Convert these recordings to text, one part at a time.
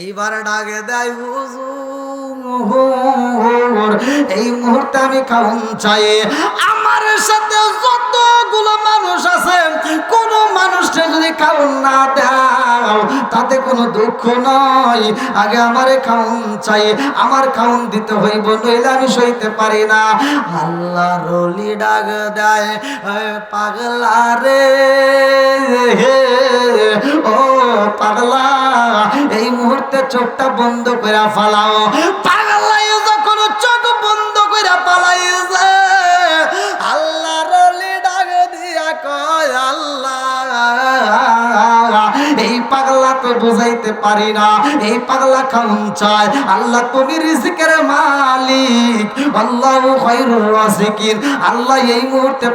এইবার ডাকে দেয় হুজুর, এই মুহূর্তে আমি খাউন চাই। আমার সাথে যতগুলো মানুষ আছে, কোন মানুষটা যদি খাউন না দাও তাতে কোনো দুঃখ নয়, আগে আমারে খাউন চাই, আমার খাউন দিতে হইব, নইলে আমি সইতে পারি না। আল্লাহর ওলি ডাক দেয়, পাগলা রে, ও পাগলা, এই মুহূর্তে চোখটা বন্ধ করে ফালাও। পাগলাই যখন চোখ বন্ধ করে পালাইছে, আল্লাহর ওলি ডাক দিয়া কয়, আল্লাহ, এই পাগলা তো বুঝাইতে পারি না, এই পাগলা খাউন চায়। আল্লাহ তুমি রিজিকের মালিক, আল্লাহু খায়রুর রাজিকিন। আল্লাহ এই মুহূর্তে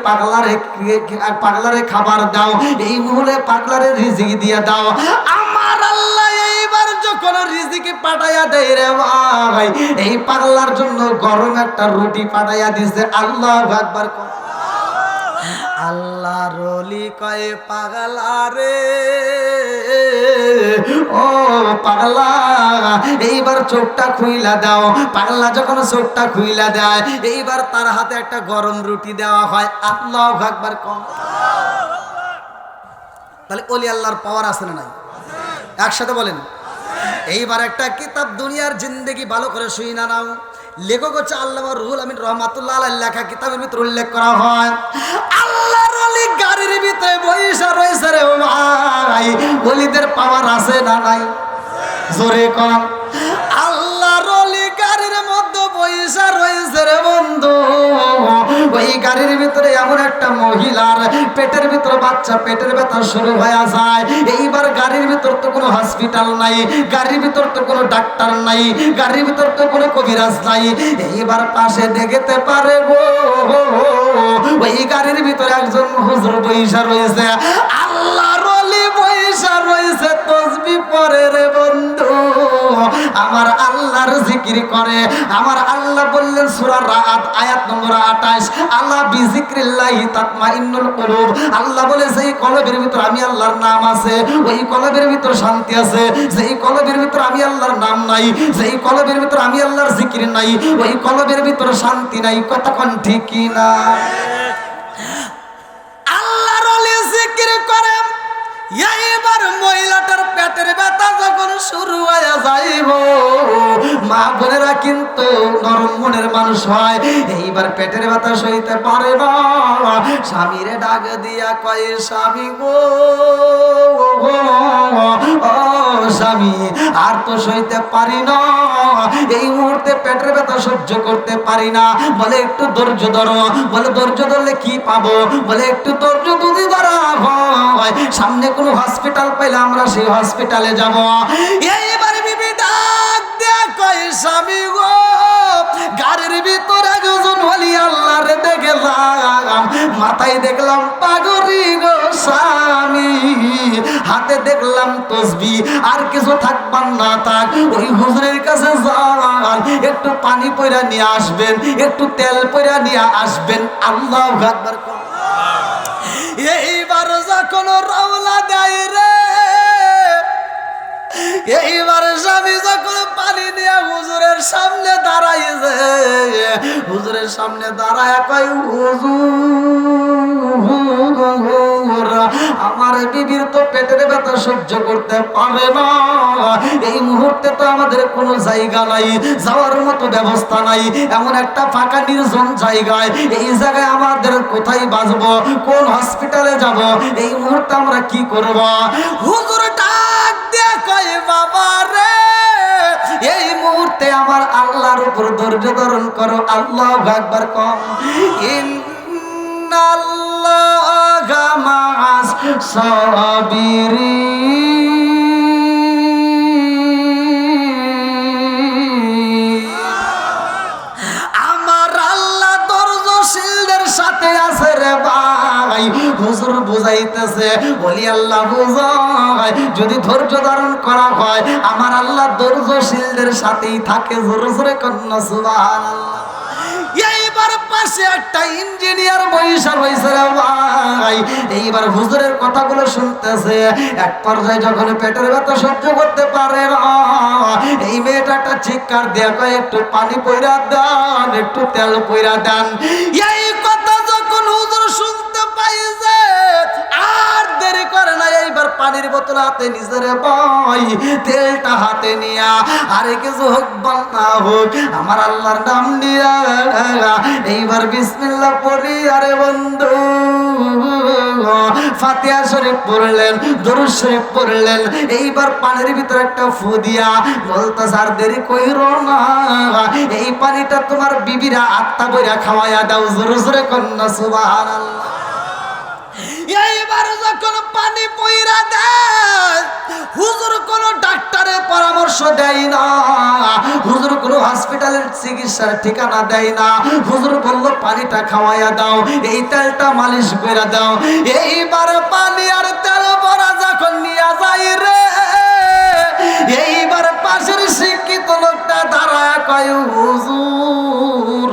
পাগলারে খাবার দাও, এই মুহূর্তে পাগলারে রিজিক দিয়ে দাও। আমার আল্লাহ এইবার যখন রিজিক পাঠাইয়া দেয় রে ভাই, এই পাগলার জন্য গরম একটা রুটি পাঠাইয়া দিছে। আল্লাহু আকবার। আল্লাহর ওলি কয়, পাগলা রে, ও পাগলা, এইবার চোখটা খুইলা দাও। পাগলা যখন চোখটা খুইলা দেয়, এইবার তার হাতে একটা গরম রুটি দেওয়া হয়। আল্লাহু আকবার। কম তাহলে ওলি আল্লাহর পাওয়ার আছে না নাই? একসাথে বলেন। এইবার একটা কিতাব দুনিয়ার জিন্দেগি ভালো করে শুই না নাও। লেখক হচ্ছে আল্লামা রুহুল আমিন রাহমাতুল্লাহ আলাইহির লেখা কিতাবের ভিতরে উল্লেখ করা হয়, আল্লাহর ওলি গাড়ির ভিতরে বইসা রয়েছে রে ভাই। ওলিদের পাওয়ার আছে না নাই? জোরে কম। আল্লাহর ওলি গাড়ির মধ্যে বইসা রয়েছে রে বন্ধু। ওই গাড়ির ভিতরে এমন একটা মহিলার পেটের ভিতরে বাচ্চা, পেটের ব্যথা শুরু হয়ে যায়। এইবার গাড়ির ভিতর তো কোনো হসপিটাল নাই, গাড়ির ভিতর তো কোনো ডাক্তার নাই, গাড়ির ভিতর তো কোনো কবিরাজ নাই। এইবার পাশে দেখতে পারে গো, ওই গাড়ির ভিতরে একজন হুজুর বইসা রয়েছে। আল্লাহর ওলি বইসা রয়েছে, তাসবিহ পড়ে রে বন্ধু, আমার আল্লাহর জিকির করে। আমার আল্লাহ বললেন সূরা রাআদ আয়াত নম্বর 28, আল্লাহ বিজিক্রিল্লাহি তাতমাইন্নুল কুলুব। আল্লাহ বলে যেই কলবের ভিতর আমি আল্লাহর নাম আছে, ওই কলবের ভিতর শান্তি আছে। যেই কলবের ভিতর আমি আল্লাহর নাম নাই, যেই কলবের ভিতর আমি আল্লাহর জিকির নাই, ওই কলবের ভিতর শান্তি নাই। কতক্ষণ ঠিক কি না? আল্লাহর ওলি জিকির করে। এইবার মহিলাটার পেটের ব্যথা যখন শুরু হয়ে যাইব, মা বোনেরা কিন্তু নরম মনের মানুষ হয়। এইবার পেটের ব্যথা সইতে পারে না, স্বামীরে ডাক দিয়া কয়, স্বামী গো, ও স্বামী, আর তো সইতে পারি না, এই মুহূর্তে পেটের ব্যথা সহ্য করতে পারি না। বলে একটু ধৈর্য ধরো। বলে ধৈর্য ধরলে কি পাবো? বলে একটু ধৈর্য যদি ধরা হয়, সামনে কোনো হসপিটাল পাইলে আমরা সেই হসপিটালে যাব। এইবার বিবি ডাক দেয়া কয়, স্বামী গো, গাড়ির ভিতরে একজন ওলি আল্লাহর দেখলাম, মাথায় দেখলাম পাগড়ি গো স্বামী, হাতে দেখলাম তাসবিহ, আর কিছু থাকবার না থাক ওই হুজুরের কাছে যান, একটু পানি পয়রা নিয়ে আসবেন, একটু তেল পয়রা নিয়ে আসবেন। আল্লাহু আকবার। এইবার যখন রওনা দেয় রে, এইবার স্বামী যখন পানি নিয়ে হুজুরের সামনে দাঁড়াইছে, হুজুরের সামনে দাঁড়ায় কয়, হুজুর, আমার বিবির তো পেটের ব্যথা সহ্য করতে পারে না, এই মুহূর্তে তো আমাদের কোনো জায়গা নাই, যাওয়ার মতো ব্যবস্থা নাই, এমন একটা ফাঁকা নির্জন জায়গায়, এই জায়গায় আমাদের কোথায় বাঁচবো, কোন হসপিটালে যাব, এই মুহূর্তে আমরা কি করব? হুজুর ডাক দিয়ে কয়, বাবা রে, এই মুহূর্তে আমার আল্লাহর উপর ধৈর্য ধারণ করো। আল্লাহু আকবার। কম। ইন্নাল্লাহা মা'আস সাবিরিন। আমার আল্লাহ ধৈর্যশীলদের সাথে আছে রে ভাই। হুজুর বুঝাইতেছে, ওলি আল্লাহ বুঝায়, যদি ধৈর্য ধারণ করা হয় আমার আল্লাহ ধৈর্যশীলদের সাথেই থাকে। জোরে জোরে কন্যা সুবহানাল্লাহ। এইবার এইবার পাশে একটা ইঞ্জিনিয়ার বৈশা রয়েছে রে ভাই। এইবার হুজুরের কথাগুলো শুনতেছে। এক পর্যায়ে যখন পেটের ব্যথা সহ্য করতে পারে না, এই মেয়েটা একটা চিৎকার দেয়া কয়, একটু পানি পয়রা দেন, একটু তেল পয়রা দেন। এই কথা যখন হুজুর শুনতে পাইছে, আর দেরি করে না, এইবার পানির বোতল হাতে নিছে রে ভাই। তেলটা হাতে নিয়া আরে কিছু হোক বা না হোক আমার আল্লাহর নাম নিয়া এইবার বিসমিল্লাহ পড়ি আরে বন্ধু ফাতিহা শরীফ পড়লেন, দরুদ শরীফ পড়লেন। এইবার পানির ভিতরে একটা ফু দিয়া বলতাছে, আর দেরি কইরো না, এই পানিটা তোমার বিবিরা আত্মা বইরা খাওয়াইয়া দাও। জোরে জোরে কন্যা সুবহানাল্লাহ। এইবার যখন পানি পয়রা দেয়, হুজুর কোনো ডাক্তারের পরামর্শ দেয় না, হুজুর কোনো হসপিটালের চিকিৎসার ঠিকানা দেয় না। হুজুর বলল পানিটা খাওয়াইয়া দাও, এই তেলটা মালিশ করে দাও। এইবার পানি আর তেল ভরা যখন নিয়ে যাই রে, এইবার পাশের শিক্ষিত লোকটা দাঁড়ায় কয়, হুজুর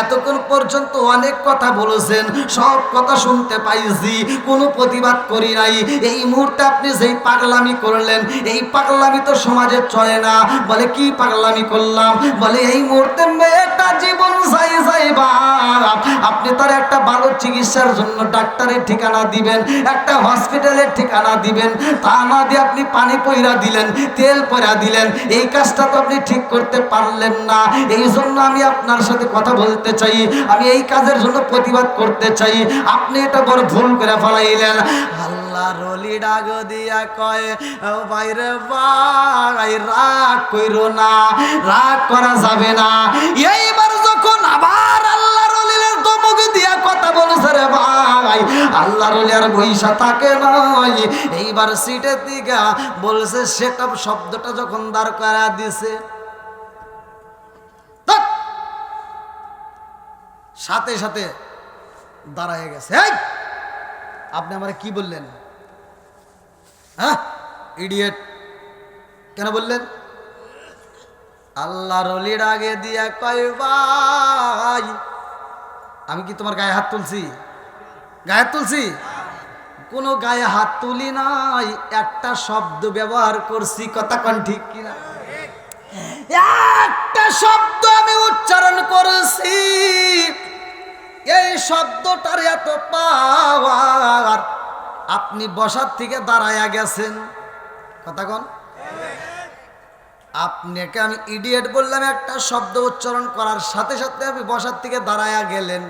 এতক্ষণ পর্যন্ত অনেক কথা বলেছেন, সব কথা শুনতে পাইছি, কোনো প্রতিবাদ করি নাই। এই মুহূর্তে আপনি যেই পাগলামি করলেন, এই পাগলামি তো সমাজে চলে না। বলে কি পাগলামি করলাম? বলে এই মুহূর্তে মেয়েটা জীবন চাই বাপ, আপনি তার একটা ভালো চিকিৎসার জন্য ডাক্তারের ঠিকানা দিবেন, একটা হসপিটালের ঠিকানা দিবেন, তা না দিয়ে আপনি পানি পয়রা দিলেন, তেল পয়রা দিলেন। এই কাজটা তো আপনি ঠিক করতে পারলেন না। এই জন্য আমি আপনার সাথে কথা বলতে চাই, আমি এই কাজের জন্য প্রতিবাদ করতে চাই। আপনি এটা বড় ভুল করে ফেলাইলেন। আল্লাহর ওলি ডাক দিয়া কয়, ও ভাইরে ভাই রাগ কইরো না, রাগ করা যাবে না। এইবার যখন আবার আল্লাহর ওলির দমক দিয়া কথা বলছে রে ভাই, আল্লাহর ওলি আর বইসা থাকে নাই। এইবার সিটের দিকে বলছে, সেটআপ শব্দটা যখন দাঁড় করা দিছে, সাথে সাথে দাঁড়ায় গেছে। আপনি আমারে কি বললেন? হ্যাঁ ইডিয়েট, কেন বললেন? আল্লাহর ওলির আগে দিয়া কয়, ভাই আমি কি তোমার গায়ে হাত তুলছি? গায়ে হাত তুলছি? কোনো গায়ে হাত তুলি নাই, একটা শব্দ ব্যবহার করছি। কথা কোন ঠিক কিনা? একটা শব্দ আমি উচ্চারণ করেছি, এই শব্দটার এত পাওয়ার, আপনি বসার থেকে দাঁড়ায়া গেছেন। কথা কোন? আপনাকে আমি ইডিয়েট বললাম, একটা শব্দ উচ্চারণ করার সাথে সাথে আপনি বসার থেকে দাঁড়ায়া গেলেন।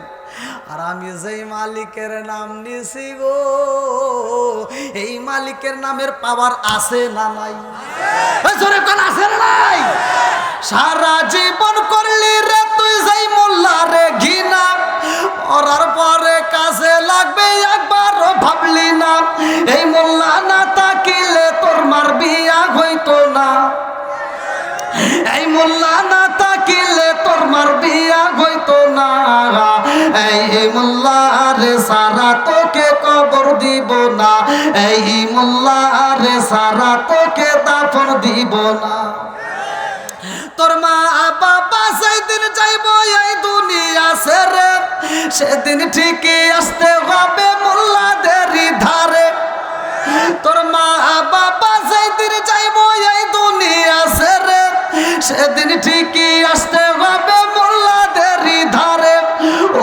আর আমি যেই মালিকের নাম নিছি গো, এই মালিকের নামের পাওয়ার আছে না নাই? জোরে কোন আছে না নাই? সারা জীবন করলি রে তুই যেই মোল্লা রে ঘৃণা, ওরার পরে কাজে লাগবে একবারও ভাবলি না। এই মোল্লা না তাকিলে তোর মার বিয়া হইতো না, এই মোল্লা না তাকিলে তোর মার বিয়া হইতো না। এই মোল্লা রে সারা তোকে কবর দিব না, এই মোল্লা রে সারা তোকে দাফন দিব না। তোর মা বাবা সেদিন যাইব এই দুনিয়া ছেড়ে, সেদিন ঠিকই আসতে হবে মোল্লাদেরই ধারে। তোর মা বাবা সেদিন যাইব এই দুনিয়া ছেড়ে, সেদিন ঠিকই আসতে হবে মোল্লাদেরই ধারে।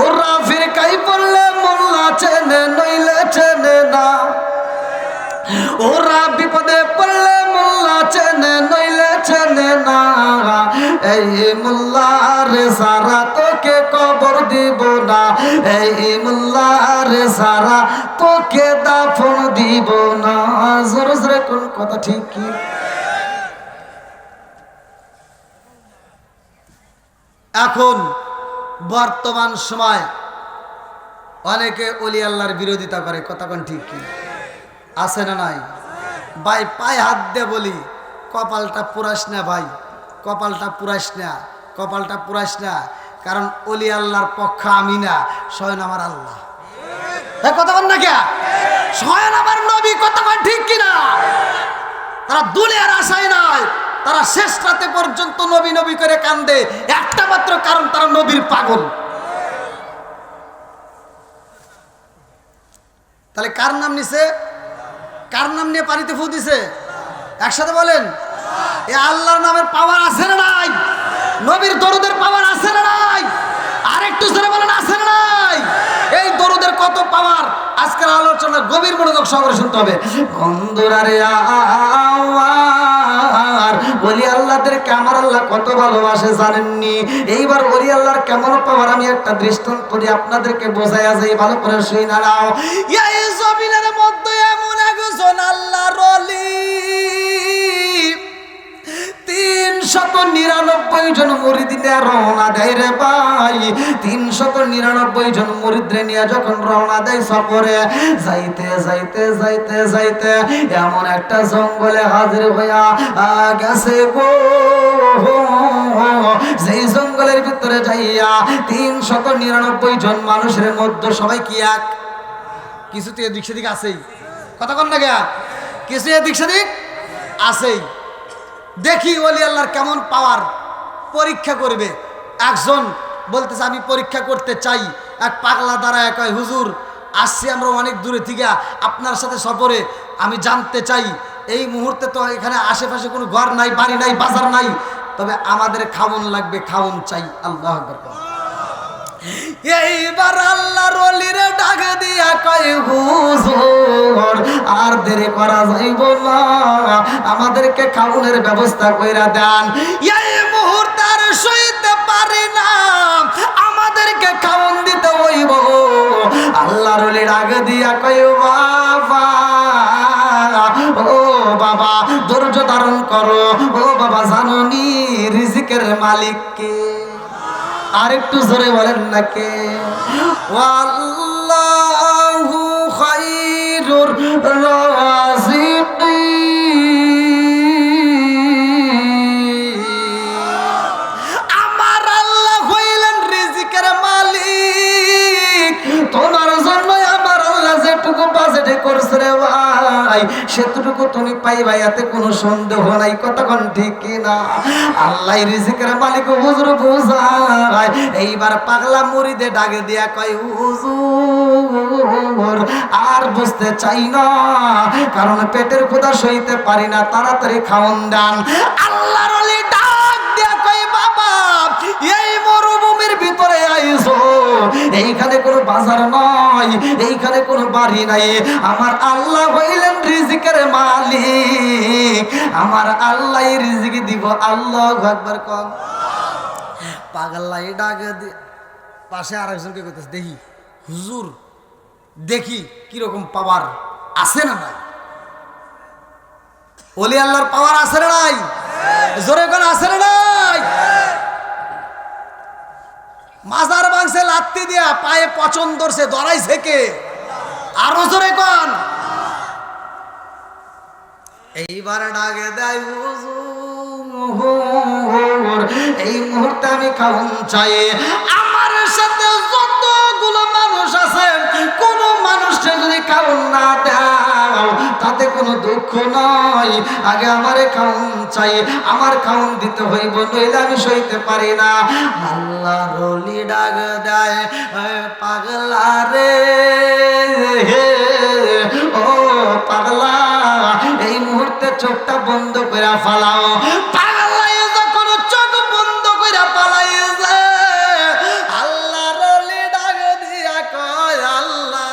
ওরা ফিরকাই পড়লে মোল্লা চেনে নইলে চেনে না, ওরা বিপদে পড়লে মোল্লা চেনে নইলে চেনে না। এই মোল্লা রে সারা তোকে কবর দিব না, এই মোল্লা রে সারা তোকে দাফন দিব না। জোরে জোরে কোন কথা ঠিক কি? এখন বর্তমান সময় অনেকে ওলি আল্লাহর বিরোধিতা করে। কথা কোন ঠিক কি? আছে না নাই? ভাই পায়ে হাত দিয়ে বলি, কপালটা পুরাস না ভাই, কপালটা পুরাস না, কপালটা পুরাস না। কারণ ওলি আল্লাহর পক্ষ আমি না, স্বয়ং আমার আল্লাহ। কথা বল না কে? স্বয়ং আমার নবী। কথা বল ঠিক কিনা? তারা দুনিয়ার আশায় নয়, তারা শেষ রাতে পর্যন্ত নবী নবী করে কান্দে, একটা মাত্র কারণ তারা নবীর পাগল। তাহলে কার নাম নিছে? কার নাম নিয়ে পানিতে ফু দিছে? একসাথে বলেন, এ আল্লাহর নামের পাওয়ার আছে না নাই? নবীর দরুদের পাওয়ার আছে না নাই? আরেকটু জোরে বলেন, আছে না নাই? এই দরুদের কত পাওয়ার আজকের আলোচনা গভীর মনোযোগ সহকারে শুনতে হবে। বন্ধুরা রে আমার ওলি আল্লাহদেরকে আমার আল্লাহ কত ভালোবাসে জানেননি? এইবার ওলি আল্লাহর কেমন পাওয়ার আমি একটা দৃষ্টান্ত দিয়ে আপনাদেরকে বোঝাইয়া যাই, ভালো করে শুনে নাও। এই জমিনের মধ্যে এমন একজন আল্লাহর ওলি 399 জন মুরিদ নিয়ে রওনা দেয় রে ভাই। 399 জন মুরিদ নিয়ে যখন রওনা দেয় সফরে, যাইতে যাইতে যাইতে যাইতে এমন একটা জঙ্গলে হাজির হইয়া গেছে গো। যেই জঙ্গলের ভিতরে যাইয়া 399 জন মানুষের মধ্যে সবাই কি এক? কিছু তো এদিক সেদিক আছেই, কথা কন না গা, কিছু এদিক সেদিক আছেই। দেখি ওলি আল্লাহর কেমন পাওয়ার পরীক্ষা করবে। একজন বলতেছে আমি পরীক্ষা করতে চাই। এক পাগলা দাঁড়ায় কয়, হুজুর আসছি আমরা অনেক দূরে থেকে আপনার সাথে সফরে, আমি জানতে চাই এই মুহূর্তে তো এখানে আশেপাশে কোনো ঘর নাই, বাড়ি নাই, বাজার নাই, তবে আমাদের খাওন লাগবে, খাওন চাই। আল্লাহু আকবার। এইবার আল্লাহর ওলির ডাক দিয়া কয়, হুজুর আর দেরি করা যাইব না, আমাদেরকে খাওনের ব্যবস্থা কইরা দেন। এই মুহূর্তে আর সইতে পারি না, আমাদেরকে খাওন দিতে হইব। আল্লাহর ওলি ডাক দিয়া কয়, বাবা ও বাবা ধৈর্য ধারণ করো। ও বাবা জানোনি রিজিকের মালিক কে? আর একটু জোরে বলেন না কে? আল্লাহু খায়রুর রাযিকিন। আমার আল্লাহ হইলেন রিজিকের মালিক। তোমার জন্য আমার আল্লাহ যেটুকু বাজেট করছে রে ভাই, সেটুকু তুমি পাইবা, এতে কোনো সন্দেহ নাই। কতক্ষণ ঠিক কিনা? আল্লাহ রিজিকের মালিক হুজুর বুঝায়। এইবার পাগলা মুরিদে ডাকে দিয়া কয়, হুজুর আর বুঝতে চাই না, কারণ পেটের ক্ষুধা সইতে পারি না, তাড়াতাড়ি খাওন দেন। আল্লাহর ওলি ডাক দিয়া কয়, বাবা এই মরুভূমির ভিতরে আইছো, এইখানে কোনো বাজার নাই, এইখানে কোনো বাড়ি নাই। আমার আল্লাহ হইলেন রিজিকের মালিক, আমার আল্লাহ রিজিক দিব। আল্লাহু আকবার কোন। পাগলাই ডাক দি পাশে আরেকজনকে কইতেছে, দেখি হুজুর দেখি কিরকম পাওয়ার আছে না নাই? ওলি আল্লাহর পাওয়ার আছে না নাই? জোরে কোন আছে না নাই? মাজার ভাঙছে লাত্তি দিয়া, পায়ে পচন ধরছে, ধরাইছে কে? আরো জোরে কোন। এইবার ডাকে দেয়, হুজুর এই মুহূর্তে আমি খাওন চাই। আমার সাথে যতগুলো মানুষ আছে, কোন মানুষকে যদি খাওন না দাও তাতে কোনো দুঃখ নয়, আগে আমারে খাওন চাই, আমার খাওন দিতে হইব, নইলে আমি সইতে পারি না। আল্লাহর ওলি ডাক দেয়, পাগলা রে ও পাগলা, এই মুহূর্তে চোখটা বন্ধ করে ফালাও। পাগলা যখন চোখ বন্ধ করে পালাইছে, আল্লাহর ওলি ডাক দিয়া কয়, আল্লাহ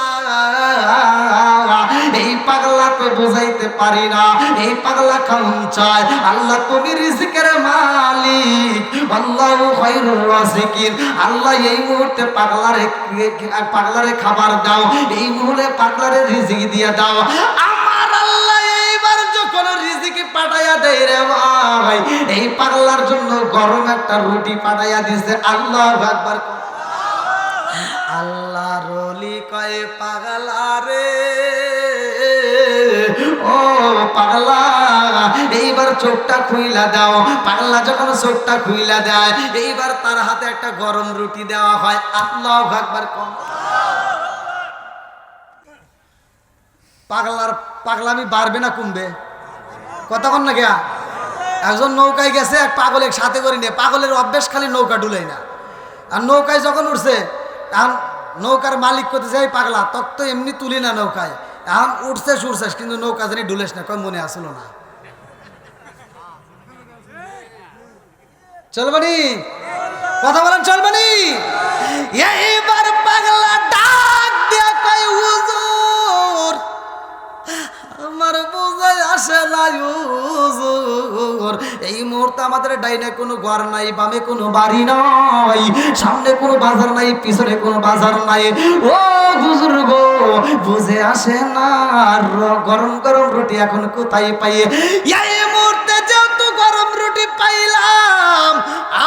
এই পাগলা তো বুঝাইতে পারি না, এই পাগলা খাওন চায়। আল্লাহ তুমি রিজিকের মালিক, আল্লাহু খায়রুর রাযিকিন। আল্লাহ এই মুহূর্তে পাগলারে খাবার দাও, এই মুহূর্তে পাগলারে রিজিক দিয়ে দাও। আমার আল্লাহ এইবার যখন রিজিক পাঠাইয়া দেয় রে ভাই, এই পাগলার জন্য গরম একটা রুটি পাঠাইয়া দিছে। আল্লাহু আকবার। আল্লাহর ওলি কয়, পাগলা রে ও পাগলা এইবার চোখটা খুইলা দাও। পাগলা যখন চোখটা খুইলা দেয়, এইবার তার হাতে একটা গরম রুটি দেওয়া হয়। আল্লাহু আকবার কোন। পাগলামি বাড়বে না কমবে? কতক্ষণ না গিয়া একজন নৌকায় গেছে, এক পাগলের সাথে করে নিয়ে, পাগলের অভ্যেস খালি নৌকা ডুলাই না, আর নৌকায় যখন উঠছে তখন নৌকার মালিক করতে যাই পাগলা তক তো এমনি তুলি না নৌকায়, এখন উঠছে কিন্তু নৌকা জানি ডুলেস না, কয় মনে আসলো না। চলবানি কথা বলেন, চলবানি। এইবার পাগলা ডাক দিয়া কয় হুজুর আমার বোঝাই আসে না হুজুর, এই মুহূর্তে আমাদের ডাইনে কোনো ঘর নাই, বামে কোনো বাড়ি নাই, সামনে কোনো বাজার নাই, পিছনে কোনো বাজার নাই। ও হুজুর গো বুঝে আসে না, গরম গরম রুটি এখন কোথায় পাই? এই মুহূর্তে যেহেতু গরম রুটি পাইলাম,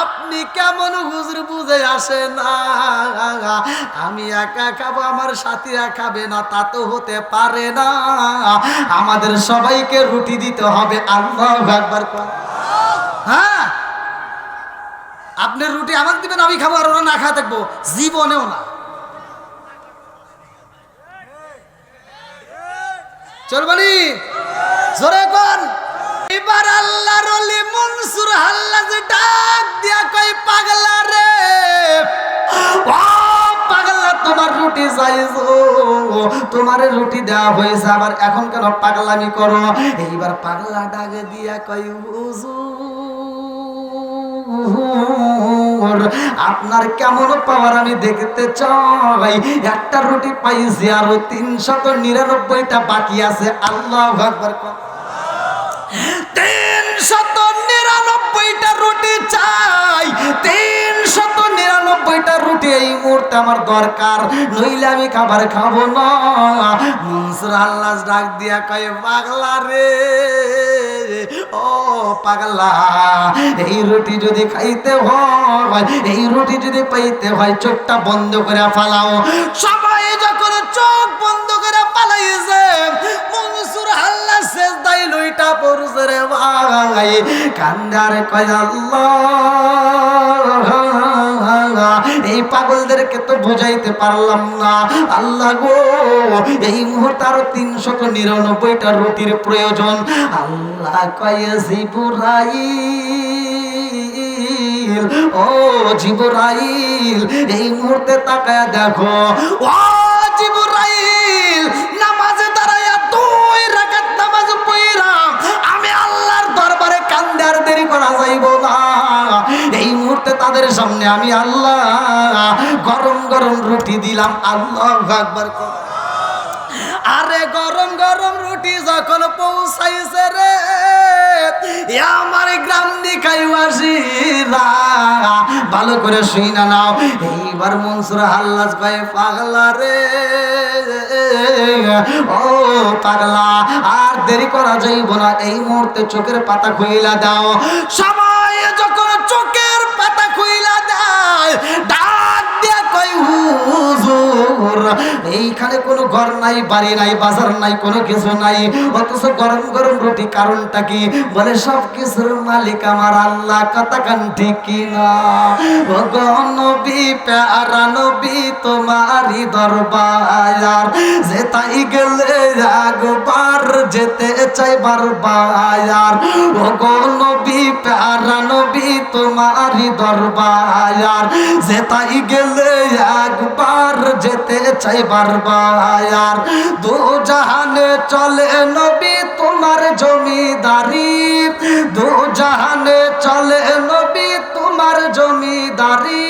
আপনি কেমন হুজুর বুঝে আসে না? আমি একা খাবো, আমার সাথীরা খাবে না, তা তো হতে পারে না, আমাদের সবাইকে রুটি দিতে হবে। আল্লাহু আকবার। হ্যাঁ, আপনার রুটি আমাকে দিবেন, আমি খাবো, আর ওরা না খাওয়া থাকবো? জীবনেও না। চলবানি জোরে কোন। এবার আল্লাহর ওলি মনসুর হাল্লাজ ডাক দিয়া কই পাগলা রে, ও পাগলা তোমার রুটি চাইছো, তোমার রুটি দেওয়া হয়েছে, আবার এখন কেন পাগলামি করো? এইবার পাগলা ডাক দিয়া কই হুজুর আপনার কেমন পাওয়ার আমি দেখতে চাই, একটা রুটি পাইছি আরো 399টা বাকি আছে। আল্লাহু আকবার। 399টা রুটি চাই, 399টা রুটি এই মুহূর্তে আমার দরকার, নইলে আমি খাবার খাবো না। মনসুর আল্লাহ ডাক দিয়া কয় পাগলা রে, ও পাগলা এই রুটি যদি খাইতে হয়, এই রুটি যদি পাইতে হয়, চোখটা বন্ধ করে ফালাও। সবাই যখন চোখ বন্ধ করে পালাইছে, মনসুর আল্লাহ সেজদায় লইটা পড়ছে রে ভাই, কান্দার কয় আল্লাহ এই পাগলদেরকে তো বুঝাইতে পারলাম না। আল্লাহ গো এই মুহূর্তে আরো 399টা রুটির প্রয়োজন। আল্লাহ কয় জিবরাইল, ও জিবরাইল এই মুহূর্তে তাকায়া দেখো। ও জিবরাইল নামাজে দাঁড়ায়া 2 রাকাত নামাজ পড়া আমি আল্লাহর দরবারে কান্দে, আর দেরি করা যাইব না। এই মুহূর্তে তাদের সামনে আমি আল্লাহ গরম গরম রুটি দিলাম। আল্লাহু আকবার। আরে গরম গরম রুটি যখন পৌঁছাইছে রে, আমার গ্রাম দিখাইবাসীরা ভালো করে শুই না নাও। এইবার মনসুর হাল্লাজ কয় পাগলা রে, ও পাগলা আর দেরি করা যাইব না, এই মুহূর্তে চোখের পাতা খুইলা দাও। সবাই যখন চোখের পাতা খুইলা দেয়, ডাক দিয়া কয় হুজুর এইখানে কোনো ঘর নাই, বাড়ি নাই, বাজার নাই, কোনো কিছু নাই, অথচ গরম গরম রুটি, কারণটা কি? বলে সব কিছুর মালিক আমার আল্লাহ। কথা কান ঠিক কিনা? ও গো নবী প্যারা নবী তোমারই দরবার, যেতাই গেলে একবার যেতে চাই বারবার। ও গো নবী প্যারা নবী তোমারই দরবার, যেতাই গেলে একবার যেতে চাই বারবার। দু জাহানে চলে নবী তোমার জমিদারি, দু জাহানে চলে নবী তোমার জমিদারি।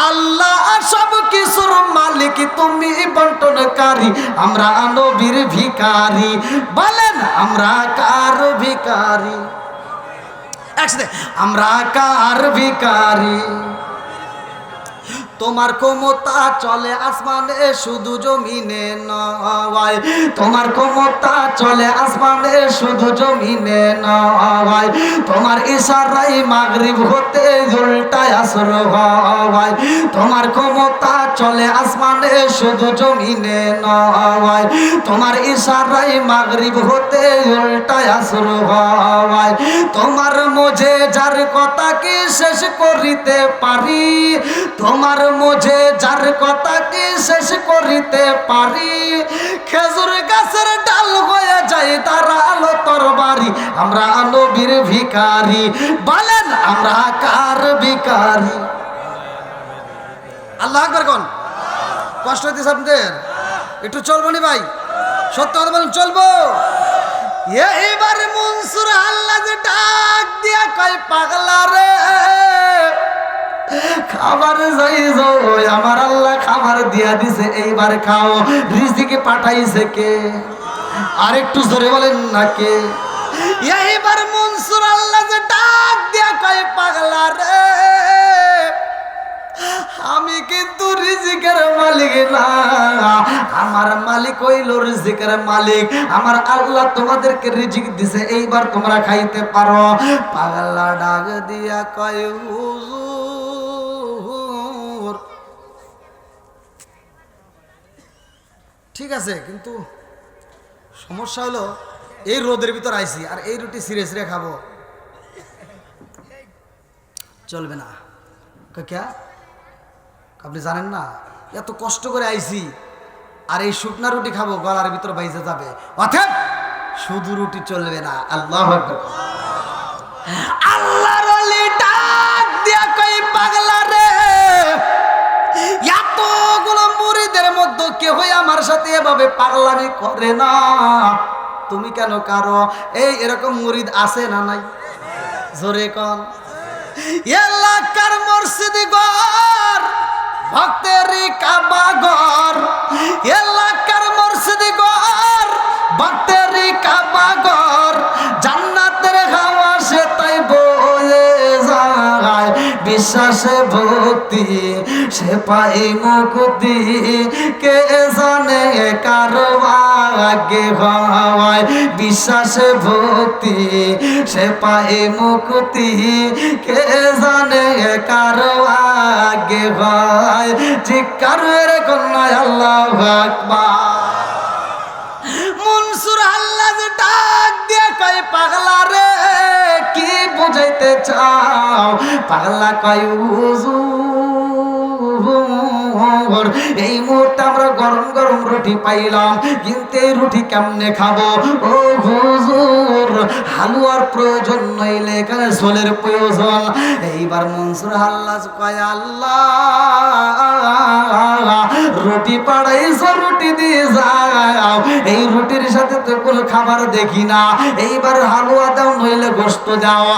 আল্লাহ সব কিছুর মালিক, তুমি বন্টনকারী, আমরা নবীর ভিখারি। বলেন আমরা কার ভিখারি? একসাথে আমরা কার ভিখারি? তোমার ক্ষমতা চলে আসমানে শুধু জমিনে নয়, তোমার ক্ষমতা চলে আসমানে শুধু জমিনে নয়, তোমার ইশারায় মাগরিব হতে উল্টায় আসর হয়। তোমার ক্ষমতা চলে আসমানে শুধু জমিনে নয়, তোমার ইশারায় মাগরিব হতে উল্টায় আসর হয়। তোমার মধ্যে যার কথা কি শেষ করিতে পারি, তোমার মধ্যে যার কথা কি শেষ করিতে পারি। খেজুর গাছের ডাল হয়ে যায় দাঁড়ালো তরবারি, আমরা নবীর ভিখারি। বলেন আমরা কার ভিখারি? আল্লাহু আকবার কোন। কষ্ট হইতেছে আপনাদের? একটু চলবো নি ভাই? সত্য কথা বলেন, চলবো? এইবার মনসুর আল্লাহ যে ডাক দিয়া কয় পাগলা রে, খাবার যাইছো, আমার আল্লাহ খাবার দিয়া দিছে, এইবার খাও। রিজিকে পাঠাইছে কে? আর একটু জোরে বলেন না কে? এইবার মনসুর আল্লাহ যে ডাক দিয়া কয় পাগলা রে, আমি কিন্তু রিজিকের মালিক না, আমার মালিক হইল রিজিকের মালিক। আমার আল্লাহ তোমাদেরকে রিজিক দিছে, এইবার তোমরা খাইতে পারো। পাগলা ডাক দিয়া কয় হুজুর, ঠিক আছে, কিন্তু সমস্যা হলো এই রোদের ভিতর আইছি, আর এই রুটি সিরে সিরে খাবো, চলবে না। ক্যা? আপনি জানেন না এত কষ্ট করে আইছি, আর এই শুকনা রুটি খাবো, গলার ভিতর বাইজে যাবে, অতএব শুধু রুটি চলবে না। আল্লাহু আকবার। আল্লাহর ওলি ডাক দিয়া কই পাগলা রে, এতগুলো মুরিদের মধ্যে কেউ আমার সাথে এভাবে পাগলামি করে না, তুমি কেন কারো? এই এরকম মুরিদ আছে না নাই? জোরে কোন? এলাকার মসজিদ ঘর, ভক্তেরই কাবা ঘর, এলাকার মসজিদ ঘর, ভক্তেরই কাবা ঘর, জান্নাতের হাওয়া সে তাই বয়ে যায়, বিশ্বাসে ভক্তি সে পাই মুক্তি, কে জানে কারো ভাগ্যে হয়, বিশ্বাসে ভক্তি সে পাই মুক্তি, কে জানে কারো ভাগ্যে হয়। ঠিক কারোর কন্যা আল্লাহু আকবার। মনসুর আল্লাহ যে ডাক দিয়ে কয় পাগলা রে, কি বুঝাইতে চাও? পাগলা কয় হুজুর, এই মুহূর্তে আমরা গরম গরম রুটি পাইলাম, কিন্তু এই রুটি কেমনে খাবো? ও হুজুর, হালুয়ার প্রয়োজন নইলে এখানে ঝোলের প্রয়োজন। এইবার মনসুর আল্লাহ কয় আল্লাহ, রুটি পাড়াইছো, রুটি দিয়ে যাও, এই রুটির সাথে তো কোনো খাবার দেখি না, এইবার হালুয়া দাও নইলে গোশত দাও।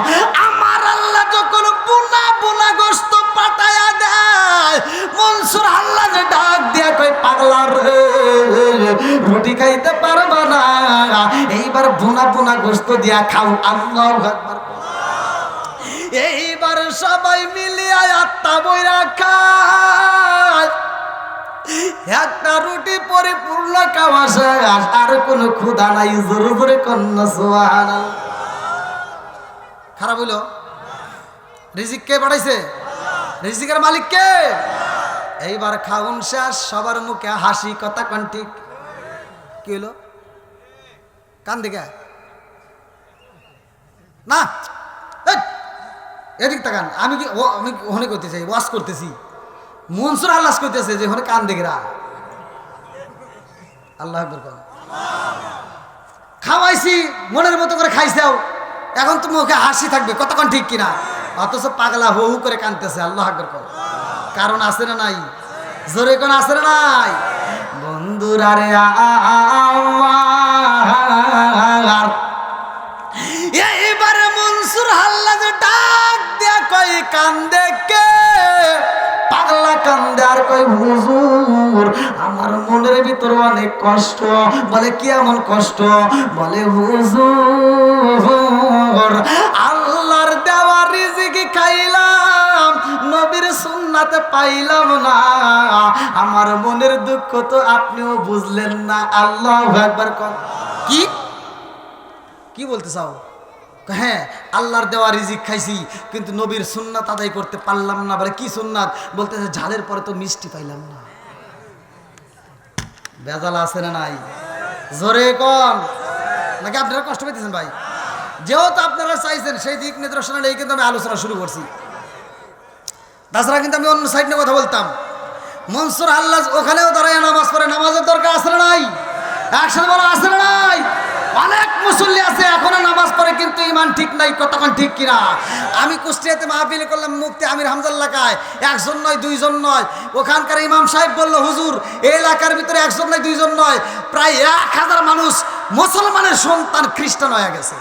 আমার আল্লাহ যখন বোনা বোনা গোশত পাঠায়া দেয়, মনসুর আল্লাহ যে ডাক দিয়া কই পাগলা রে, রুটি খাইতে পারবা না, এইবার বোনা বোনা গোশত দিয়া খাও। আল্লাহু আকবার। এইবার সবাই মিলিয়া আত্মা বইরা খায়, একটা রুটি পরিপূর্ণ খাওয়া শেষ, আর কোনো ক্ষুধা নাই। জোরে জোরে কন্যা সুবহানাল্লাহ। খারাপ হইল? রিজিক কে পাঠাইছে? রিজিকের মালিক কে? এইবার খাউন শেষ, সবার মুখে হাসি, কথা কোন ঠিক? কি হইল? কান দিকে না, এদিক তাকান। আমি ওখানে করতে চাই, ওয়াজ করতেছি, মনসুর আল্লাহ করতেছে যে ওখানে কান দেখে রা। আল্লাহ আকবার। খাওয়াইছি, মনের মতো করে খাইছাও, এখন তুমি ওকে হাসি থাকবে, কতক্ষণ ঠিক কিনা? অথচ পাগলা হু হু করে কানতেছে। আল্লাহ আকবার। কারণ আছে না নাই? জোরে কোন আছে না নাই? বন্ধুরা রে এইবার মনসুর আল্লাহ যে ডাক দিয়া কই কান্দে কে? পাগলা কান্দে আর কই হুজুর, আমার মনের ভিতর অনেক কষ্ট। বলে কি এমন কষ্ট? বলে হুজুর, আল্লাহর দেওয়া রিজিক খাইলাম, নবীর সুন্নাতে পাইলাম না, আমার মনের দুঃখ তো আপনিও বুঝলেন না। আল্লাহু আকবার। কি কি বলতে চাও? হ্যাঁ, আল্লাহর দেওয়া রিজিক খাইছি, কিন্তু নবীর সুন্নাত আদায় করতে পারলাম না। বলে কি সুন্নাত? বলতেছে ঝালের পরে তো মিষ্টি পাইলাম না। বেজাল আছে না নাই? জোরে কম নাকি আপনারা কষ্ট পেতেছেন ভাই? যেহেতু আপনারা চাইছেন সেই দিক নির্দেশনা নিয়ে কিন্তু আমি আলোচনা শুরু করছি। তাছাড়া কিন্তু আমি অন্য সাইড নিয়ে কথা বলতাম। মনসুর আল্লাহ ওখানেও দাঁড়ায় নামাজ পড়ে, নামাজের দরকার আছে না নাই? একসাথে বলা আছে না নাই? অনেক মুসল্লি আছে এখনো নামাজ পড়ে কিন্তু ইমান ঠিক নাই, কতক্ষণ ঠিক কিনা? আমি কুষ্টিয়াতে মাহফিল করলাম মুফতি আমির হামজা এলাকায়, একজন নয় দুইজন নয়, ওখানকার ইমাম সাহেব বলল হুজুর এই এলাকার ভিতরে একজন নয় দুইজন নয়, প্রায় 1000 মানুষ মুসলমানের সন্তান খ্রিস্টান হয়ে গেছে।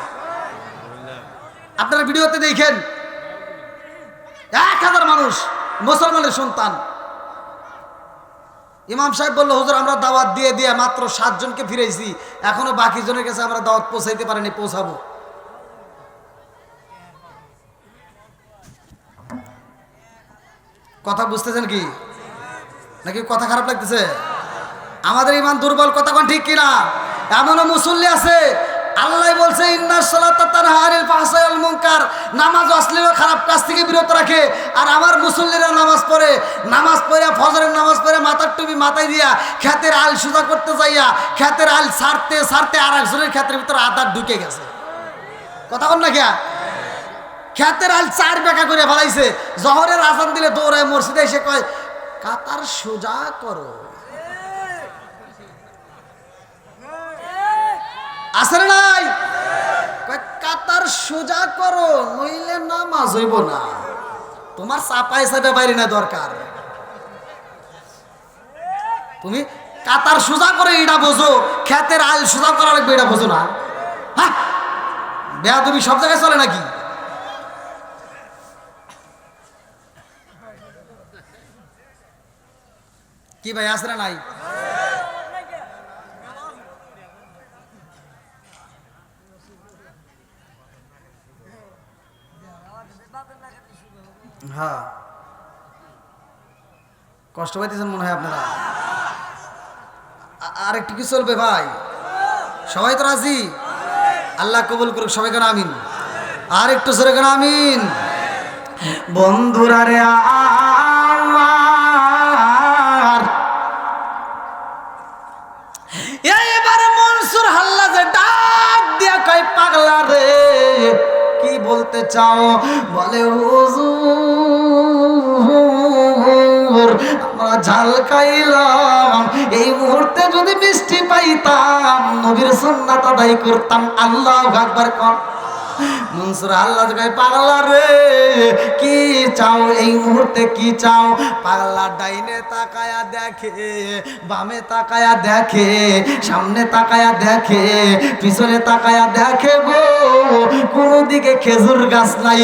আপনারা ভিডিওতে দেখেন 1000 মানুষ মুসলমানের সন্তান। ইমাম সাহেব বলল হুজুর আমরা দাওয়াত দিয়ে দিয়ে মাত্র 7 জনকে ফিরেছি, এখনো বাকি জনের কাছে আমরা দাওয়াত পৌঁছাইতে পারিনি, পৌঁছাবো। কথা বুঝতেছেন কি নাকি কথা খারাপ লাগতেছে? আমাদের ইমান দুর্বল, কথা কোন ঠিক কিনা? এমনও মুসল্লি আছে আল্লাহ বলছে ইন্নাস সালাতা তানহা আনিল ফাহশাই ওয়াল মুনকার, নামাজ অশ্লীল খারাপ কাজ থেকে বিরত রাখে। আর আমার মুসল্লিরা নামাজ পড়ে, নামাজ পড়ে ফজরের নামাজ পড়ে মাথার টুপি মাথায় দিয়া ক্ষেতের আল সুজা করতে যাইয়া ক্ষেতের আল ছাড়তে ছাড়তে আর একজনের ক্ষেতের ভিতরে আদার ঢুকে গেছে। কথা বল না কে? ক্ষেতের আল 4 বেঁকা করে ফেলাইছে, জহরের আজান দিলে দৌড়ায় মসজিদে এসে কয় কাতার সোজা করো। আছে না নাই? কাতার সোজা করো নইলে নামাজ হইব না। তোমার চাপাই চাপে বাইরে না দরকার, তুমি কাতার সোজা করে এটা বোঝো, ক্ষেতের আল সোজা করা লাগবে এটা বোঝো না? হ্যাঁ, বেয়াদবি সব জায়গায় চলে নাকি? কি ভাই আছে না নাই? হ্যাঁ, কষ্ট পাইতেছেন মনে হয় আপনারা। আর একটু কি চলবে ভাই? সবাই তো রাজি? আল্লাহ কবুল করুক, সবাই কেন আমিন। আর একটু জোরে কেন আমিন। বন্ধুরা রে আমার, এইবার মনসুর হাল্লাজে ডাক দিয়া কই পাগলা রে কি বলতে চাও? বলে হুজুর আমরা ঝাল খাইলাম, এই মুহূর্তে যদি মিষ্টি পাইতাম নবীর সুন্নাত আদায় করতাম। আল্লাহু আকবার কোন। মনসুর আল্লাহ কই পাগলা রে কি চাও, এই মুহূর্তে কি চাও? পাগলা ডাইনে তাকায়া দেখে, বামে তাকায়া দেখে, সামনে তাকায়া দেখে, পিছনে তাকায়া দেখে গো কোনো দিকে খেজুর গাছ নাই।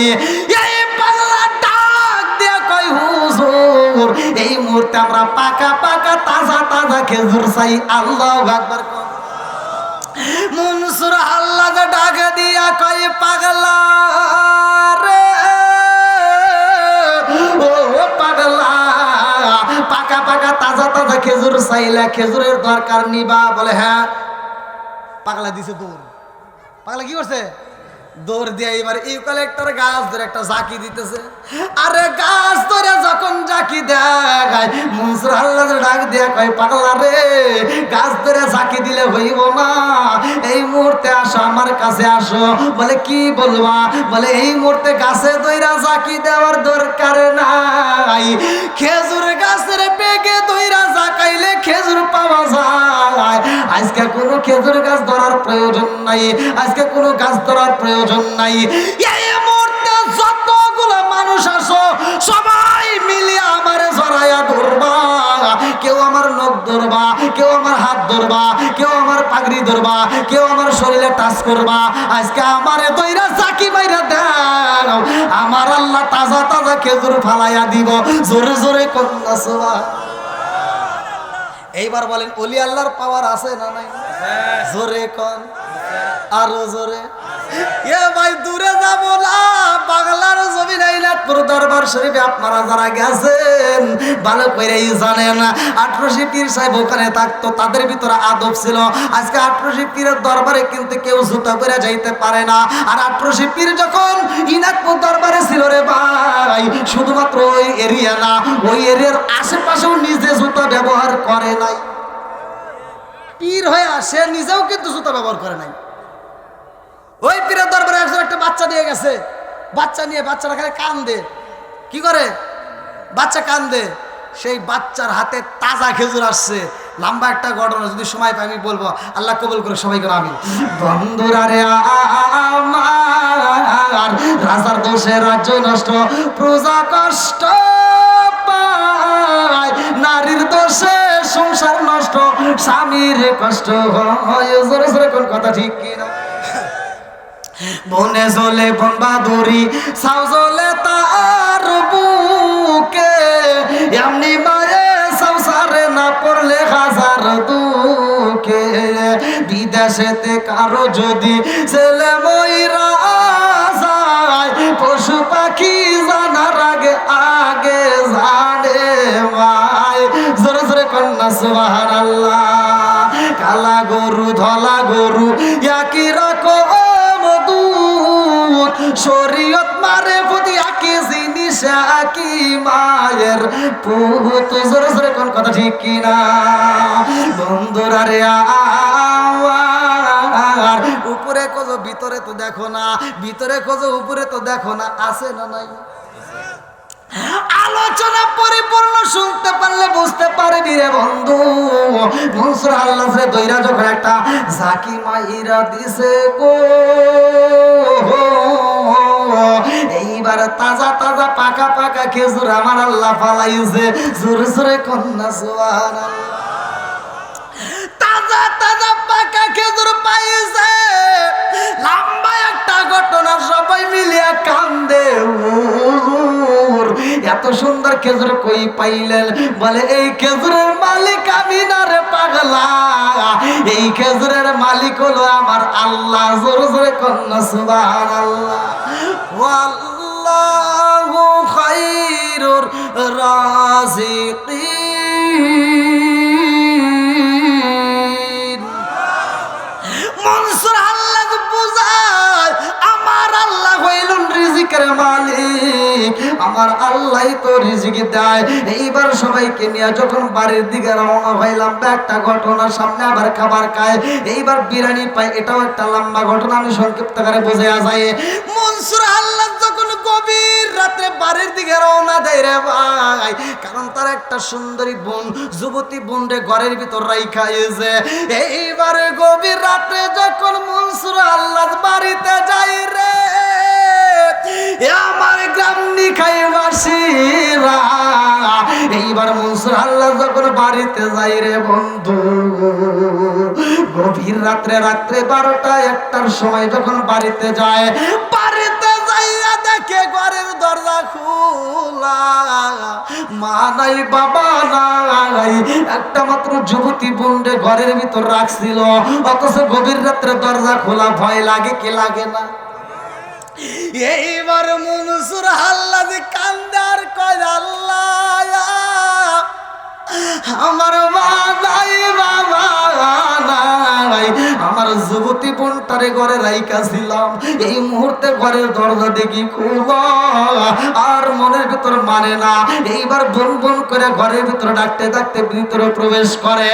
এই পাগলা ডাক দিয়া কই হুজুর এই মুহূর্তে আমরা পাকা পাকা তাজা তাজা খেজুর চাই। আল্লাহু আকবার কোন। মনসুর আল্লাহ ডাক দিয়া কই পাগলা রে ও পাগলা, পাকা পাকা তাজা তাজা খেজুর চাইলা, খেজুরের দরকার নিবা? বলে হ্যাঁ। পাগলা দিছে দৌড়। পাগলা কি করছে? দৌড় দিয়ে এবার ইউক্যালিপ্টাস গাছ ধরে একটা জাকি দিতেছে। আরে গাছ ধরে যখন জাকি দেয় মনসুর আল্লাহ ডাক দিয়া কয় পাগলা রে গাছ ধরে জাকি দিলে হইব না, এই মুহূর্তে আসো আমার কাছে আসো। বলে কি বলবা? বলে এই মুহূর্তে গাছে দইরা জাকি দেওয়ার দরকার নাই, খেজুর গাছের বেগে দইরা জাকাইলে খেজুর পাওয়া যায়। আজকে কোনো খেজুর গাছ ধরার প্রয়োজন নাই, আজকে কোনো গাছ ধরার প্রয়োজন নাই। এই মুহূর্তে যতগুলো মানুষ আসো সবাই মিলে আমারে জড়াইয়া ধরবা, কেউ আমার নখ ধরবা, কেউ আমার হাত ধরবা, কেউ আমার পাগড়ি ধরবা, কেউ আমার শরীরে টাচ করবা। আজকে আমারে দইরা জাকি মাইরা দাও, আমার আল্লাহ তাজা তাজা খেজুর ফালাইয়া দিব। জোরে জোরে কন্যা সুবহান। এইবার বলেন ওলি আল্লাহর পাওয়ার আছে না নাই? জোরে কোন, আরো জোরে। এ ভাই দূরে যাব না, বাংলার জমিন আইনাথপুর দরবার শরীফে আপনারা যারা গেছেন ভালো করেই জানেন 18 পীর সাহেব ওখানে থাকতো, তাদের ভিতরে আদব ছিল। আজকে 18 পীরের দরবারে কিন্তু কেউ জুতা করে যাইতে পারে না। আর 18 পীর যখন ইনাথপুর দরবারে ছিল রে ভাই, শুধুমাত্র ওই এরিয়া না, ওই এরিয়ার আশেপাশেও নিজে জুতা ব্যবহার করে নাই। পীর হয়ে আসে নিজেও কিন্তু জুতা ব্যবহার করে নাই। ওই পীরের দরবারে একজন একটা বাচ্চা নিয়ে গেছে, বাচ্চা নিয়ে বাচ্চাটা খালি কান্দে। কি করে? বাচ্চা কান্দে, সেই বাচ্চার হাতে তাজা খেজুর আসছে, লম্বা একটা ঘটনা, যদি সময় পাই আমি বলবো, আল্লাহ কবুল করে সবাইকে আমিন। বন্ধুরা রে আমার, রাজার দোষে রাজ্য নষ্ট, প্রজা কষ্ট পায়, নারীর দোষে সংসার নষ্ট, স্বামীর কষ্ট হয়। জোরে জোরে কোন কথা ঠিক কিনা? বনে জ্বলে বন বাদুরি, সাউ জ্বলে তার বুকে, এমনি মায়ে সংসারে না পড়লে হাজার দুঃখে। বিদেশেতে কারো যদি ছেলে মইরা যায়, পশু পাখি জানার আগে আগে জানে মায়। জোরে জোরে কন্যা সুবহানাল্লাহ। কালা গরু ধলা গরু একই রকম দুধ, শরীয়ত মারে প্রতি একই জিনিস একই মায়ের পুত। জোরে জোরে কোন কথা ঠিক কিনা? বন্ধুরা রে আমার, উপরে খোঁজো ভিতরে তো দেখো না, ভিতরে খোঁজো উপরে তো দেখো না, আছে না নাই? আলোচনা পরিপূর্ণ শুনতে পারলে বুঝতে পারবি রে বন্ধু। মনসুর আল্লাহ রে দইরা যখন একটা জাকি মাইরা দিছে গো, এইবার তাজা তাজা পাকা পাকা খেজুর আমার আল্লাহ ফালাইছে। জোরে জোরে কন্যা সুবহানাল্লাহ। তাজা তাজা পাকা খেজুর পাইছে, লম্বা একটা ঘটনা, সবাই মিলিয়া কান্দে। এত সুন্দর খেজুর কই পাইলেন? বলে এই খেজুরের মালিক আমি না রে পাগলা, এই খেজুরের মালিক হলো আমার আল্লাহ। জোরে জোরে কন্যা সুবহানাল্লাহ। ওয়াল্লাহু খায়রুর রাযিকিন। মনসুর আল্লাহ বুঝায় আমার আল্লাহ হইলেন রিজিকের মালিক, আমার আল্লাহই তো রিজিক দেয়। এইবার সবাইকে নিয়ে যখন বাড়ির দিকে রওনা হইলাম, একটা ঘটনা, সামনে আবার খাবার খায়, এইবার বিরিয়ানি পাই, এটাও একটা লম্বা ঘটনা, আমি সংক্ষিপ্ত করে বুঝে যায়। মনসুর আল্লাহ যখন গভীর রাতে বাড়ির দিকে রওনা দেয় রে ভাই, কারণ তার একটা সুন্দরী বোন, যুবতী বোন রে ঘরের ভিতর রাইখা এসে, এইবার গভীর রাতে যখন মনসুর আল্লাহ বাড়িতে যাই রে, আমার গ্রামনি খাইবাসীরা, এইবার মনসুর আল্লাহ যখন বাড়িতে যাই রে বন্ধু, গভীর রাত্রে 12টা 1টার সময় যখন বাড়িতে যায়, বাড়িতে যাইয়া দেখে ঘরের দরজা খোলা, মা নাই বাবা নাই, একটা মাত্র যুবতী বোনরে ঘরের ভিতর রাখছিল, অথচ গভীর রাত্রে দরজা খোলা। ভয় লাগে কি লাগে না? এইবার মনসুর আল্লাহ যে কান্দে আর কয়, আল্লাহ আমার মা নাই বাবা নাই, আমার যুবতী বোনটারে ঘরে রাইখা ছিলাম, এই মুহূর্তে ঘরের দরজা দেখি খোলা, আর মনের ভিতর মানে না। এইবার বোন বোন করে ঘরের ভিতরে ডাকতে ডাকতে ভিতরে প্রবেশ করে,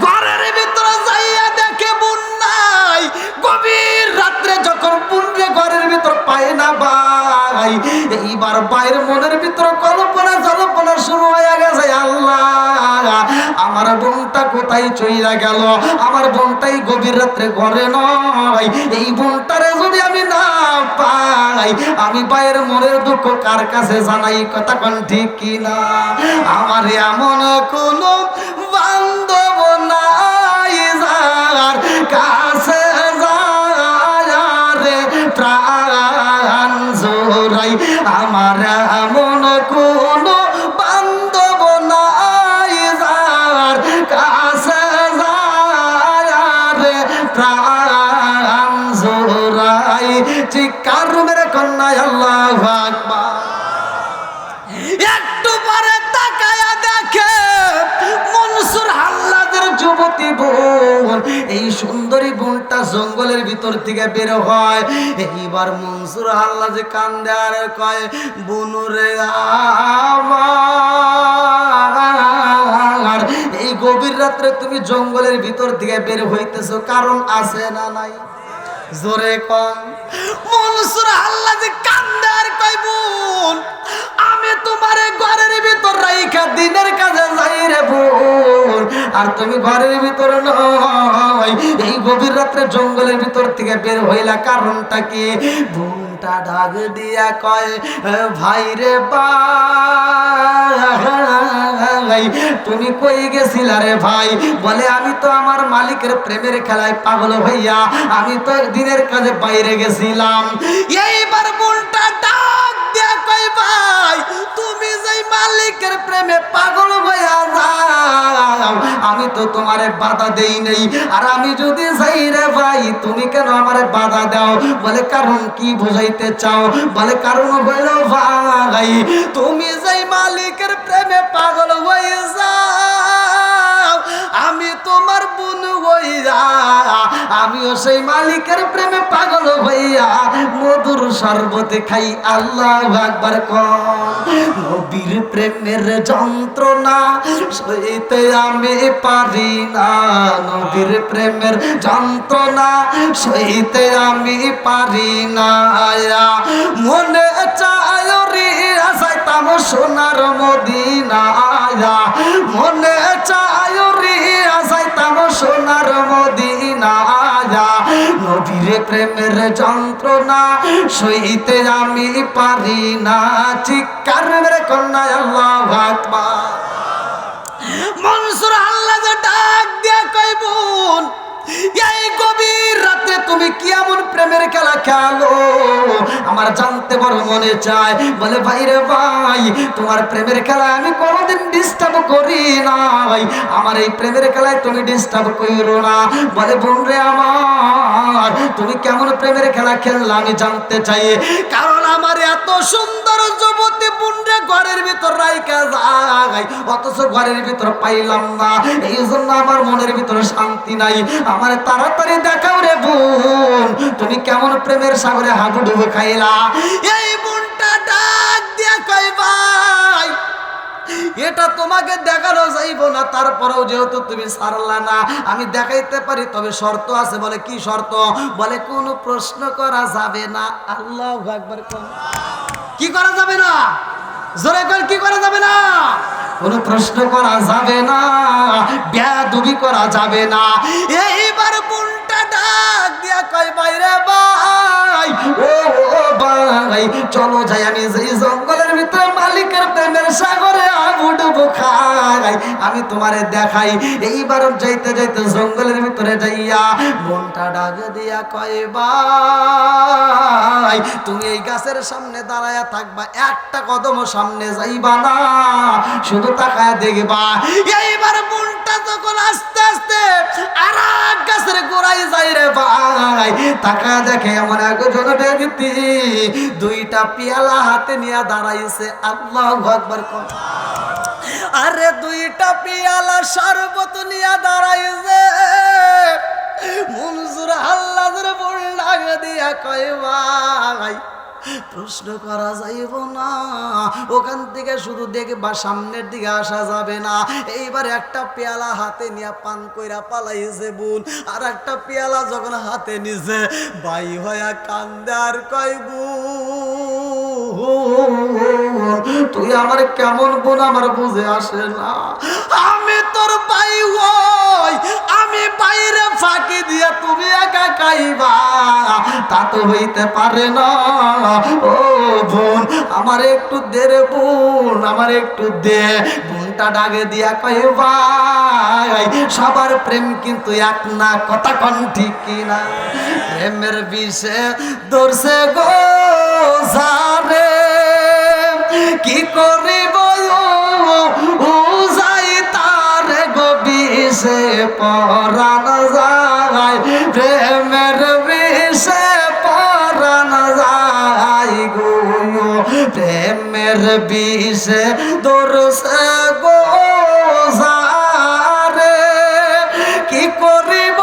ঘরের ভিতরে যাইয়া দেখে বোন নাই। গভীর রাত্রে যখন বোনরে ঘরের ভিতর পায় না ভাই, এইবার বাইরের মনের ভিতর কল্পনা জল্পনা শুরু হয়ে গেছে, আল্লাহ আমার বোনটা কোথায় চইলা গেল, আমার বোনটাই গভীর রাত্রে ঘরে নয়, এই বোনটারে যদি আমি না পাই, আমি বাইরের মনের দুঃখ কার কাছে জানাই? কথা কোন ঠিক কিনা? আমার এমন কোন বান্ধব নাই যার কাছে যায় প্রাণ জোড়াই, আমার এমন কোন বান্ধব নাই যার কাছে যায় প্রাণ জোড়াই। চিৎকার মেরে কন্যায় আল্লাহু আকবার। একটু পরে তাকায়া দেখে মনসুর আল্লাহর যুবতী বোন, এই সুন্দরী বোনটা জঙ্গলের ভিতর থেকে বের হয়। এইবার মনসুর আল্লাহ যে কান্দে আর কয়, বোনুরে আমার, এই গভীর রাত্রে তুমি জঙ্গলের ভিতর থেকে বের হইতেছো, কারণ আছে না নাই? জোরে কম। মনসুর আল্লাহ যে কান্দে আর কয়, বোন আমি তোমারে ঘরের ভিতর রাইখা দিনের কাজে যাই রে বোন, আর তুমি ঘরের ভিতর নয়, এই গভীর রাত্রে জঙ্গলের ভিতর থেকে বের হইলা কারণটা কি? বোনটা ডাক দিয়া কয়, ভাই রে ভাই তুমি কই গেছিলা রে ভাই? বলে আমি তো আমার মালিকের প্রেমের খেলায় পাগল হইয়া আমি তো দিনের কাজে বাইরে গেছিলাম। এইবার বোনটা ডাক দিয়া কয়, ভাই তুমি যেই মালিকের প্রেমে পাগল হইয়া যাও আমি তো তোমারে বাধা দেই নাই, আর আমি যদি যাই রে ভাই তুমি কেন আমারে বাধা দাও? বলে কারণ কি বুঝাইতে চাও? বলে কারণ হইল ভাই তুমি যেই মালিকের প্রেমে পাগল হয়ে যাও আমি তোমার বোন হইয়া আমিও সেই মালিকের প্রেমে পাগল হইয়া মধুর শরবত খাই। আল্লাহু আকবার কর। নবীর প্রেমের যন্ত্রণা সইতে আমি পারি না, নবীর প্রেমের যন্ত্রণা সইতে আমি পারি না। মনে চায় রে যাইতাম সোনার মদিনা, মনে চায় রে যাইতাম সোনার মদিনা, নবীর প্রেমের যন্ত্রণা সইতে আমি পারি না। চিৎকার মেরে কন্যা আল্লাহু আকবার। মনসুর আল্লাহ ডাক দিয়া কই, বোন এই গভীর রাতে তুমি কি এমন প্রেমের খেলা খেলো আমার জানতে বড় মনে চায়। বলে ভাই রে ভাই তোমার প্রেমের খেলায় আমি কোনোদিন ডিস্টার্ব করি নাই, আমার এই প্রেমের খেলায় তুমি ডিস্টার্ব করো না। বলে বোন রে আমার তুমি কেমন প্রেমের খেলা খেললা আমি জানতে চাই, কারণ আমার এত সুন্দর যুবতী বোন রে ঘরের ভিতর রাইকা যায় অথচ ঘরের ভিতর পাইলাম না, এই জন্য আমার মনের ভিতরে শান্তি নাই। আমার তাড়াতাড়ি দেখাও রে বোন তুমি কেমন প্রেমের সাগরে হাবুডুবু খাইলা। এই বোনটা ডাক দিয়া কই, ভাই এটা তোমাকে দেখানো যাইব না, তারপরেও যেহেতু তুমি ছাড়লা না আমি দেখাইতে পারি, তবে শর্ত আছে। বলে কি শর্ত? বলে কোনো প্রশ্ন করা যাবে না। আল্লাহু আকবার। কি করা যাবে না? জোরে কর, কি করা যাবে না? কোনো প্রশ্ন করা যাবে না, বেয়াদবি করা যাবে না। এইবার বোনটা ডাক দিয়া কয়, ভাই রে ভাই ও ভাই চলো যাই আমি যেই জঙ্গলের ভিতরে মালিকের প্রেমের সাগরে হাবুডুবু খাই আমি তোমারে দেখাই। এইবার যাইতে যাইতে জঙ্গলের ভিতরে যাইয়া বোনটা ডাক দিয়া কয়, ভাই তুমি এই গাছের সামনে দাঁড়ায়া থাকবা, একটা কদম সামনে যাইবা না, শুধু তাকায় দেখবা। এইবার বোনটা যখন আস্তে আস্তে আর গাছের গোড়ায় যাই রে ভাই তাকায় দেখে এমন একজন ব্যক্তি দুইটা পেয়ালা হাতে নিয়ে দাঁড়াইছে। আল্লাহু আকবার। আরে দুইটা পেয়ালা শরবত নিয়ে দাঁড়াইছে। মনসুর আল্লাহর বোন ডাক দিয়া কয়, ভাই প্রশ্ন করা যাইব না, ওখান থেকে শুধু দেখবা, সামনের দিকে আসা যাবে না। এইবার একটা পেয়ালা হাতে নিয়ে পান কইরা পালাইছে বোন, আর একটা পেয়ালা যখন হাতে নিছে ভাই হইয়া কান্দে আর কয়, বোন তুই আমার কেমন বোন আমার বুঝে আসে না, আমি তোর ভাই হই, আমি বাইরে ফাঁকি দিয়া তুমি একা খাইবা তা তো হইতে পারে না। ও বোন আমার একটু দে রে বোন, আমার একটু দে। বোনটা ডাকে দিয়া কয়, ভাই সবার প্রেম কিন্তু এক না, কথা কন ঠিক কিনা? প্রেমের বিষে ধরছে গো সারে, কি করিব যাই তার গো বিষে পরাণ যায়, প্রেমের বিষে পরাণ যায় গো, প্রেমের বিষে ধরছে গো সারে, কি করিব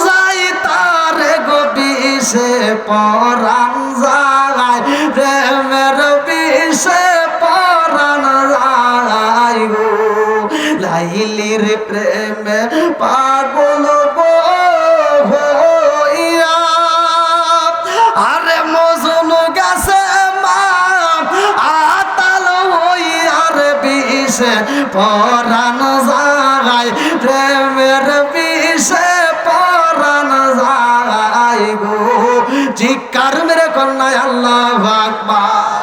যাই তার গো বিষে পরাণ যায়, প্রেমের বিষে পরাণ যায় গো, লাইলির প্রেমে পাগল গো হইয়া, আরে মজনু গাছে মা আতাল হইয়ার বিষ বিষে পরাণ যায়, প্রেমের বিষে পরাণ যায় গো। চিৎকার মেরে কন্যায় আল্লাহু আকবার।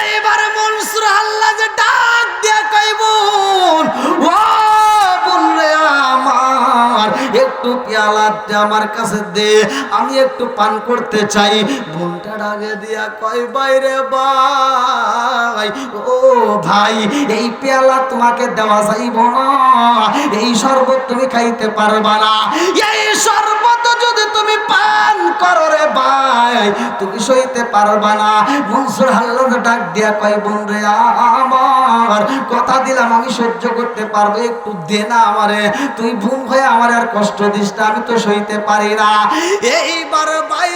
এইবার মনসুর আল্লাহ যে ডাক দিয়া কইবুন, ও বোন রে আমার, একটু পেয়ালাটা আমার কাছে দে, আমি একটু পান করতে চাই। বোনটা ডাকে দিয়া কয় বাইরে ভাই, ও ভাই, এই পেয়ালা তোমাকে দেওয়া যাইব না, এই শরবত তুমি খাইতে পারবা না। এই শরবত যদি তুমি পান করো রে ভাই, তুমি সইতে পারবা না। মনসুর আল্লাহ ডাক দিয়া কয় বোন রে আমার, কথা দিলাম আমি সহ্য করতে পারবো, একটু দে না আমারে, তুই ভুল হয়ে আমার আর কষ্ট দিস না, আমি তো সইতে পারি না। এইবার ভাই